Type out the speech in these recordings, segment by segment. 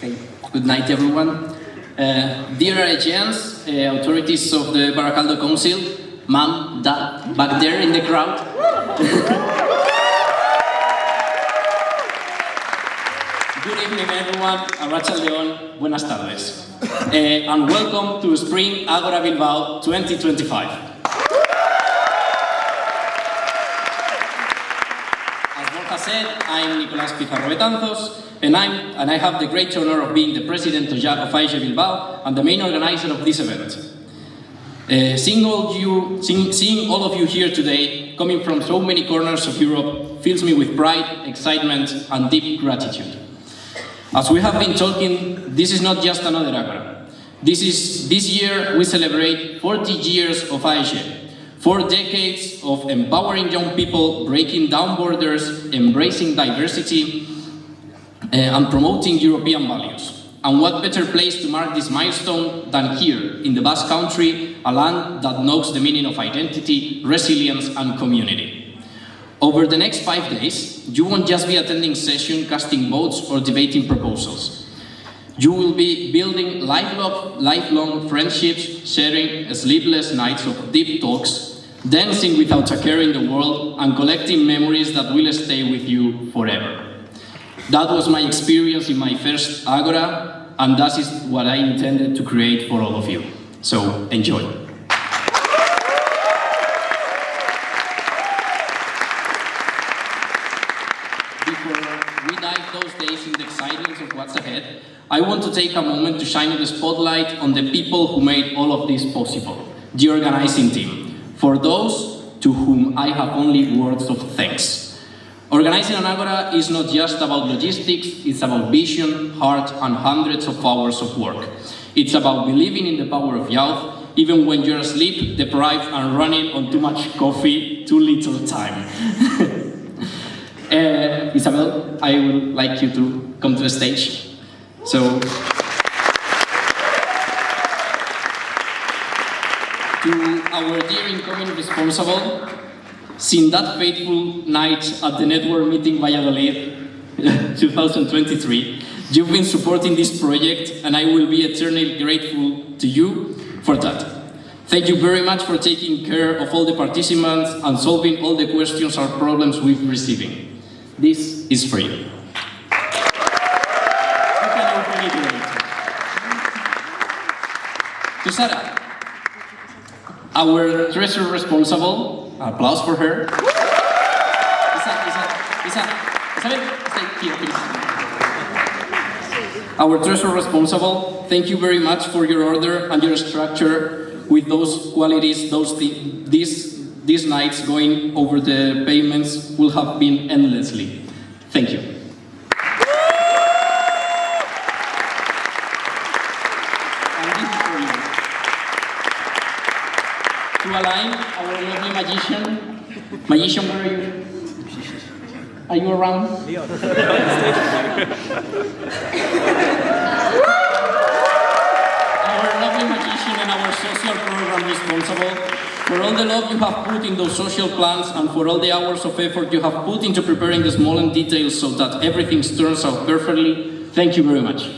Okay. Good night, everyone. Dear AEGEANs, authorities of the Baracaldo Council, Mom, Dad, back there in the crowd. Good evening, everyone. Arracha León, buenas tardes. And welcome to Spring Agora Bilbao 2025. As said, I'm Nicolás Pizarro and I have the great honor of being the president of AEGEE Bilbao and the main organizer of this event. Seeing all of you here today, coming from so many corners of Europe, fills me with pride, excitement, and deep gratitude. As we have been talking, this is not just another Agora. This year we celebrate 40 years of AEGEE. 4 decades of empowering young people, breaking down borders, embracing diversity, and promoting European values. And what better place to mark this milestone than here, in the Basque Country, a land that knows the meaning of identity, resilience, and community. Over the next 5 days, you won't just be attending sessions, casting votes, or debating proposals. You will be building lifelong friendships, sharing sleepless nights of deep talks, dancing without a care in the world, and collecting memories that will stay with you forever. That was my experience in my first Agora, and that is what I intended to create for all of you. So, enjoy. Before we dive those days in the excitement of what's ahead, I want to take a moment to shine the spotlight on the people who made all of this possible, the organizing team. For those to whom I have only words of thanks. Organizing an Agora is not just about logistics, it's about vision, heart, and hundreds of hours of work. It's about believing in the power of youth, even when you're asleep, deprived, and running on too much coffee, too little time. Isabel, I would like you to come to the stage. So, to our dear incoming responsible, since that fateful night at the network meeting Valladolid 2023, you've been supporting this project, and I will be eternally grateful to you for that. Thank you very much for taking care of all the participants and solving all the questions or problems we've receiving. This is for you. To Sarah, our treasurer responsible, applause for her. Isabel, stay here, please. Our treasurer responsible, thank you very much for your order and your structure with those qualities. These nights going over the payments will have been endlessly. Thank you. To align, our lovely magician. Magician, where are you? Are you around? Our lovely magician and our social program responsible for all the love you have put in those social plans and for all the hours of effort you have put into preparing the small details so that everything turns out perfectly. Thank you very much.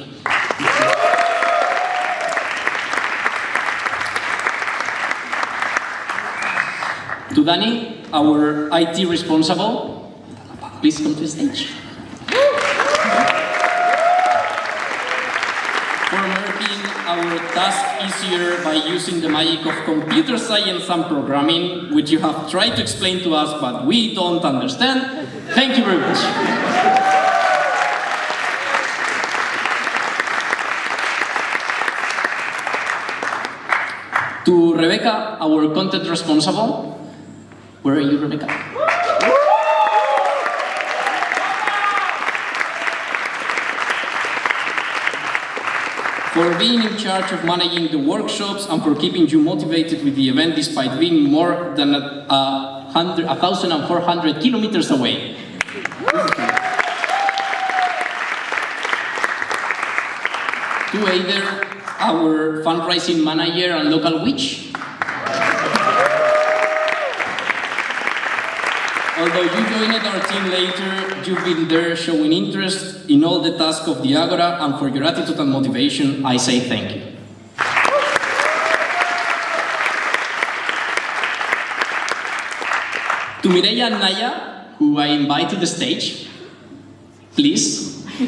To Danny, our IT responsible, please come to the stage. For making our task easier by using the magic of computer science and programming, which you have tried to explain to us, but we don't understand. Thank you very much. To Rebecca, our content responsible. Where are you, Rebecca? For being in charge of managing the workshops and for keeping you motivated with the event despite being more than 1,400 kilometers away. To Eider, our fundraising manager and local witch. All Although you joined our team later, you've been there showing interest in all the tasks of the Agora, and for your attitude and motivation, I say thank you. To Mireia and Naya, who I invite to the stage, please. Who,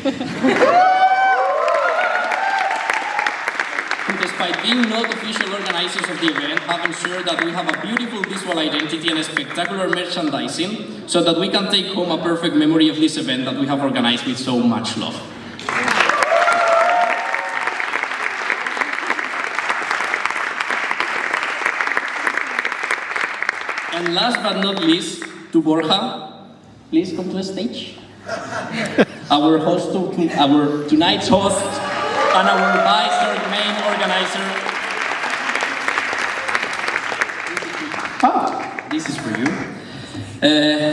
despite being not official organizers of the event, have ensured that we have a beautiful visual identity and a spectacular merchandising, so that we can take home a perfect memory of this event that we have organized with so much love. And last but not least, to Borja, please come to the stage. Our tonight's host and our vice main organizer. This is for you.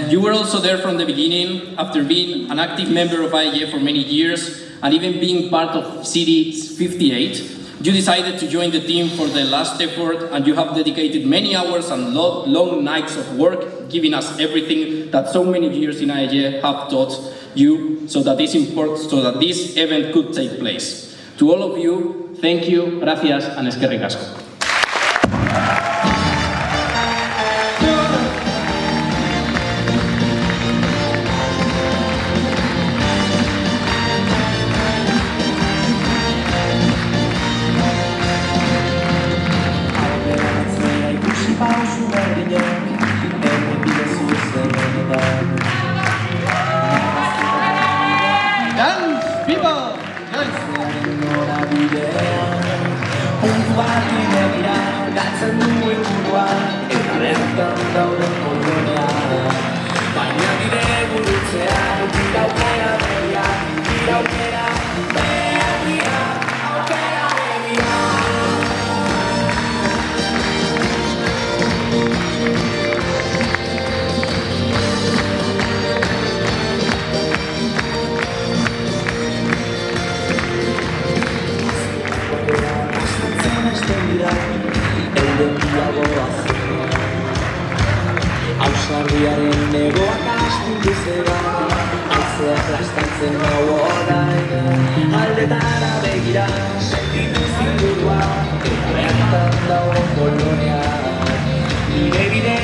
You were also there from the beginning, after being an active member of AEGEE for many years, and even being part of Series 58. You decided to join the team for the last effort, and you have dedicated many hours and long nights of work, giving us everything that so many years in AEGEE have taught you, so that this event could take place. To all of you, thank you, gracias, and eskerrik asko. Ausardiaren negoak astindu zera, aizeak lastantzen gau orain, aldetara begira, sentitu zingurua, eta bertan dauden kolonia, nire bide